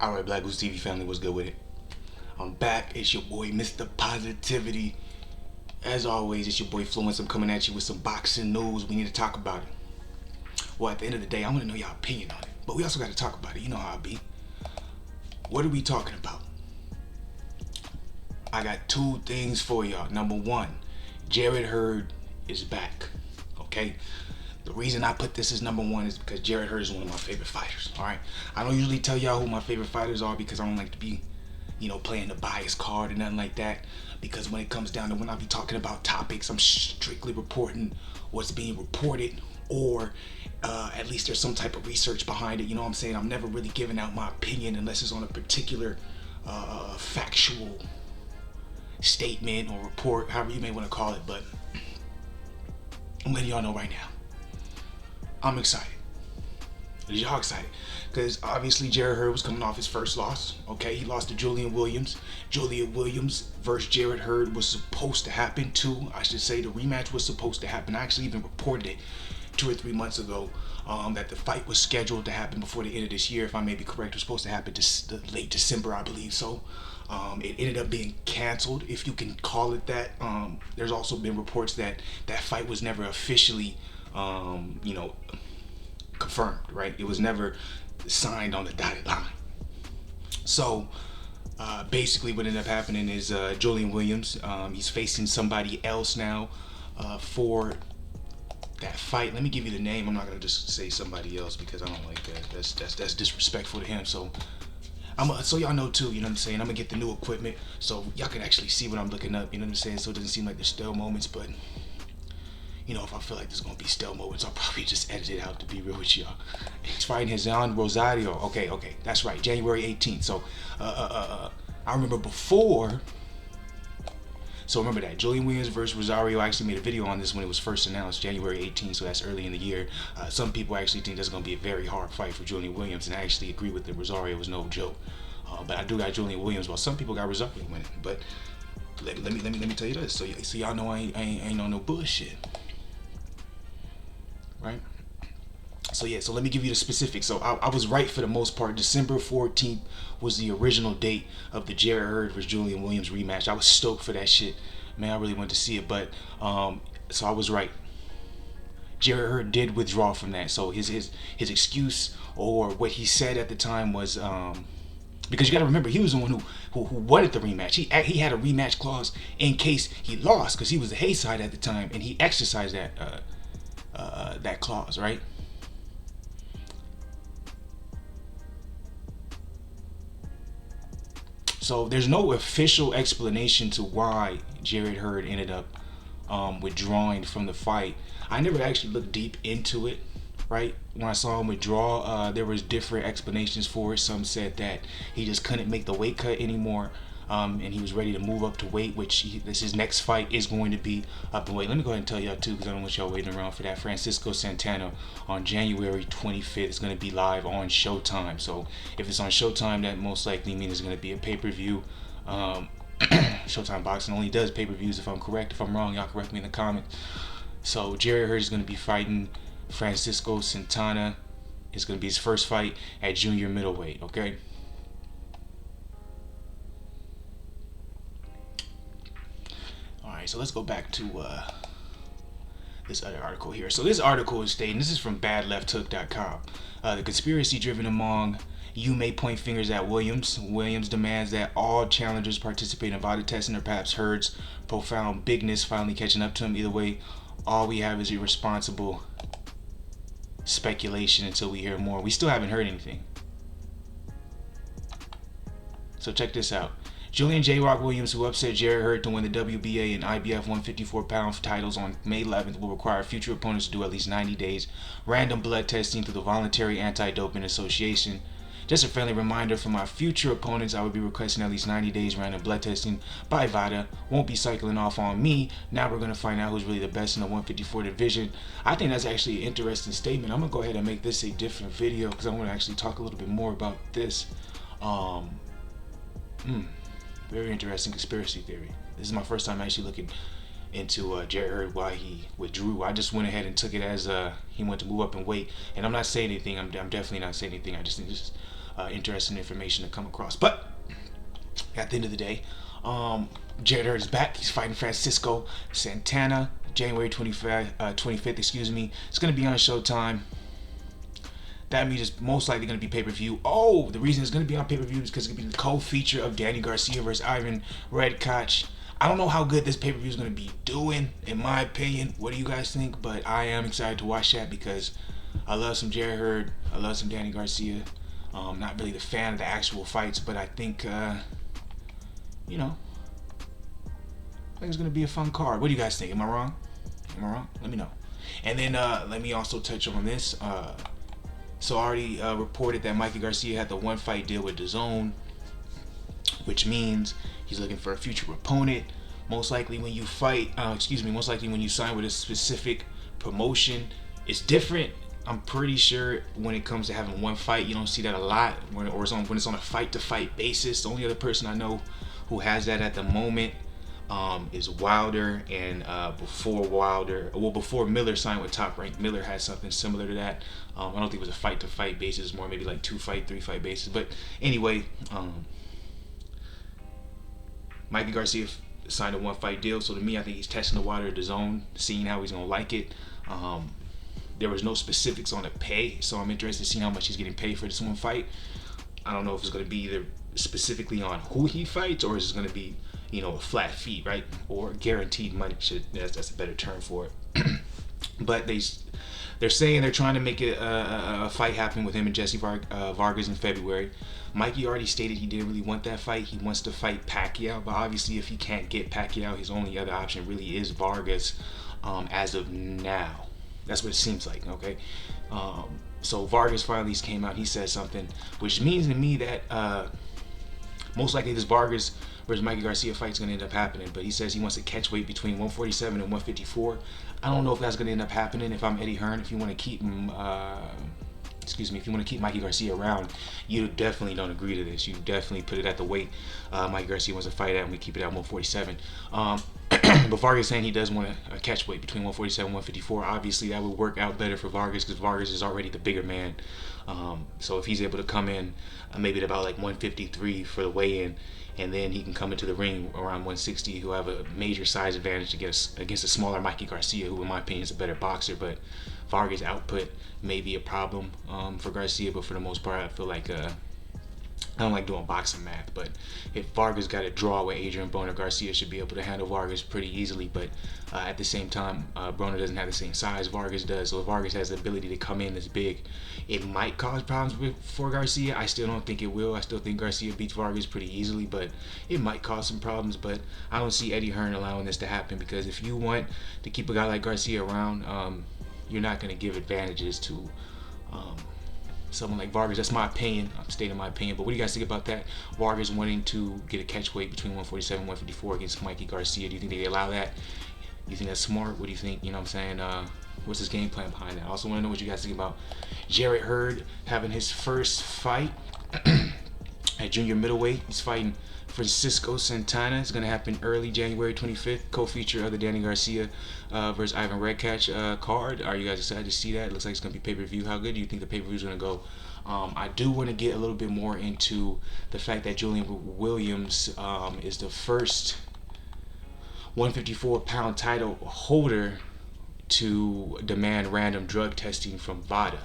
Alright, BlakGooseTV family, what's good with it? I'm back. It's your boy, Mr. Positivity. As always, it's your boy Fluence. I'm coming at you with some boxing news. We need to talk about it. Well, at the end of the day, I want to know y'all opinion on it. But we also got to talk about it. You know how I be. What are we talking about? I got two things for y'all. Number one, Jarrett Hurd is back. Okay? The reason I put this as number one is because Jarrett Hurd is one of my favorite fighters. Alright? I don't usually tell y'all who my favorite fighters are because I don't like to be, playing the bias card or nothing like that. Because when it comes down to when I be talking about topics, I'm strictly reporting what's being reported, or at least there's some type of research behind it. You know what I'm saying? I'm never really giving out my opinion unless it's on a particular factual statement or report, however you may want to call it. But I'm letting y'all know right now, I'm excited. Is y'all excited? Because obviously Jarrett Hurd was coming off his first loss. Okay, he lost to Julian Williams. Julian Williams versus Jarrett Hurd was supposed to happen too. I should say the rematch was supposed to happen. I actually even reported it 2 or 3 months ago that the fight was scheduled to happen before the end of this year. If I may be correct, it was supposed to happen late December, I believe. So it ended up being canceled, if you can call it that. There's also been reports that that fight was never officially confirmed, right? It was never signed on the dotted line. So basically what ended up happening is Julian Williams, he's facing somebody else now for that fight. Let me give you the name. I'm not gonna just say somebody else because I don't like that. That's disrespectful to him. So so y'all know too, you know what I'm saying? I'm gonna get the new equipment so y'all can actually see what I'm looking up, you know what I'm saying? So it doesn't seem like there's still moments, but if I feel like there's gonna be still moments, I'll probably just edit it out, to be real with y'all. He's fighting Hezan Rosario. Okay, that's right, January 18th. So I remember before. So remember that Julian Williams versus Rosario. I actually made a video on this when it was first announced, January 18th. So that's early in the year. Some people actually think that's gonna be a very hard fight for Julian Williams, and I actually agree with it. Rosario was no joke. But I do got Julian Williams, while some people got Rosario winning. But let me tell you this, so y'all know I ain't on no bullshit. Right? So yeah, so let me give you the specifics. So I was right for the most part. December 14th was the original date of the Jarrett Hurd versus Julian Williams rematch. I was stoked for that shit. Man, I really wanted to see it, but so I was right. Jarrett Hurd did withdraw from that. So his excuse, or what he said at the time, was because you got to remember, he was the one who wanted the rematch. He had a rematch clause in case he lost, because he was the Hayes side at the time, and he exercised that clause, right? So there's no official explanation to why Jarrett Hurd ended up withdrawing from the fight. I never actually looked deep into it, right? When I saw him withdraw, there was different explanations for it. Some said that he just couldn't make the weight cut anymore, and he was ready to move up to weight, which his next fight is going to be up in weight. Let me go ahead and tell y'all too, because I don't want y'all waiting around for that. Francisco Santana on January 25th. It's going to be live on Showtime. So if it's on Showtime, that most likely means it's going to be a pay-per-view. Showtime Boxing only does pay-per-views, if I'm correct. If I'm wrong, y'all correct me in the comments. So Jarrett Hurd is going to be fighting Francisco Santana. It's going to be his first fight at junior middleweight, okay? Alright, so let's go back to this other article here. So this article is stating, this is from badlefthook.com. The conspiracy driven among you may point fingers at Williams. Williams demands that all challengers participate in body testing, or perhaps Hurd's profound bigness finally catching up to him. Either way, all we have is irresponsible speculation until we hear more. We still haven't heard anything. So check this out. Julian J. Rock Williams, who upset Jarrett Hurd to win the WBA and IBF 154-pound titles on May 11th, will require future opponents to do at least 90 days random blood testing through the Voluntary Anti-Doping Association. Just a friendly reminder, for my future opponents, I would be requesting at least 90 days random blood testing by VADA. Won't be cycling off on me. Now we're going to find out who's really the best in the 154 division. I think that's actually an interesting statement. I'm going to go ahead and make this a different video because I want to actually talk a little bit more about this. Very interesting conspiracy theory. This is my first time actually looking into Jarrett Hurd, why he withdrew. I just went ahead and took it as he went to move up in weight. And I'm not saying anything. I'm definitely not saying anything. I just think this is interesting information to come across. But at the end of the day, Jarrett Hurd is back. He's fighting Francisco Santana, January 25th. Excuse me. It's gonna be on Showtime. That means it's most likely going to be pay-per-view. Oh, the reason it's going to be on pay-per-view is because it's going to be the co-feature of Danny Garcia versus Ivan Redkach. I don't know how good this pay-per-view is going to be doing, in my opinion. What do you guys think? But I am excited to watch that because I love some Jarrett Hurd. I love some Danny Garcia. Not really the fan of the actual fights, but I think, you know, I think it's going to be a fun card. What do you guys think? Am I wrong? Am I wrong? Let me know. And then let me also touch on this. So I already reported that Mikey Garcia had the one-fight deal with DAZN, which means he's looking for a future opponent. Most likely when you fight, most likely when you sign with a specific promotion, it's different. I'm pretty sure when it comes to having one fight, you don't see that a lot, when it's on a fight-to-fight basis. The only other person I know who has that at the moment is Wilder, and before Miller signed with Top Rank, Miller had something similar to that. I don't think it was a fight-to-fight basis, more maybe like 2-fight, 3-fight basis. But anyway, Mikey Garcia signed a one-fight deal, so to me, I think he's testing the water of DAZN, seeing how he's gonna like it. There was no specifics on the pay, so I'm interested in seeing how much he's getting paid for this one fight. I don't know if it's gonna be either specifically on who he fights, or is it gonna be, you know, a flat fee, right? Or guaranteed money. That's a better term for it. But they're saying they're trying to make it a fight happen with him and Jessie Vargas in February. Mikey already stated he didn't really want that fight. He wants to fight Pacquiao, but obviously if he can't get Pacquiao, his only other option really is Vargas as of now. That's what it seems like, okay? So Vargas finally came out. He said something, which means to me that most likely this Vargas versus Mikey Garcia fight's gonna end up happening. But he says he wants to catch weight between 147 and 154. I don't know if that's gonna end up happening. If I'm Eddie Hearn, if you want to keep him, if you want to keep Mikey Garcia around, you definitely don't agree to this. You definitely put it at the weight Mikey Garcia wants to fight at, and we keep it at 147. But Vargas saying he does want a catch weight between 147 and 154. Obviously, that would work out better for Vargas because Vargas is already the bigger man. So if he's able to come in maybe at about like 153 for the weigh-in, and then he can come into the ring around 160, he'll have a major size advantage against a smaller Mikey Garcia, who in my opinion is a better boxer. But Vargas' output may be a problem for Garcia, but for the most part, I feel like I don't like doing boxing math, but if Vargas got a draw with Adrian Broner, Garcia should be able to handle Vargas pretty easily. But at the same time, Broner doesn't have the same size Vargas does, so if Vargas has the ability to come in this big, it might cause problems for Garcia. I still don't think it will. I still think Garcia beats Vargas pretty easily, but it might cause some problems. But I don't see Eddie Hearn allowing this to happen, because if you want to keep a guy like Garcia around, you're not going to give advantages to someone like Vargas. That's my opinion. I'm stating my opinion. But what do you guys think about that? Vargas wanting to get a catch weight between 147 and 154 against Mikey Garcia. Do you think they allow that? Do you think that's smart? What do you think? You know what I'm saying? What's his game plan behind that? I also want to know what you guys think about Jarrett Hurd having his first fight at junior middleweight. He's fighting Francisco Santana. It's going to happen early January 25th. Co-feature of the Danny Garcia versus Ivan Redkach card. Are you guys excited to see that? It looks like it's going to be pay-per-view. How good do you think the pay-per-view is going to go? I do want to get a little bit more into the fact that Julian Williams is the first 154-pound title holder to demand random drug testing from VADA.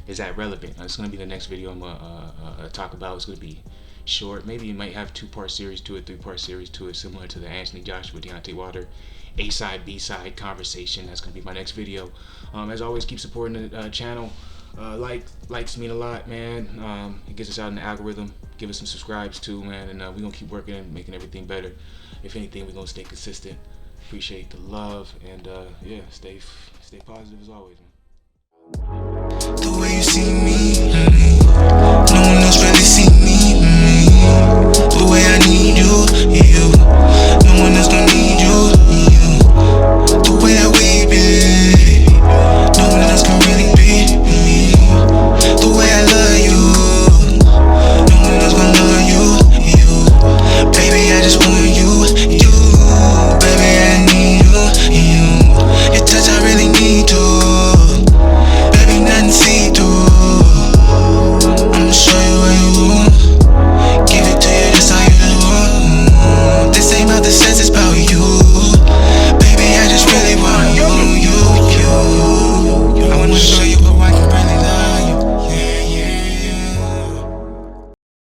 Is that relevant? It's going to be the next video I'm going to talk about. It's going to be short. Maybe you might have 2-part series to it, 3-part series to it, similar to the Anthony Joshua, Deontay Wilder A-side, B-side conversation. That's going to be my next video. As always, keep supporting the channel. Likes mean a lot, man. It gets us out in the algorithm. Give us some subscribes too, man, and we're going to keep working and making everything better. If anything, we're going to stay consistent. Appreciate the love, and yeah, stay positive as always, man. The way you see me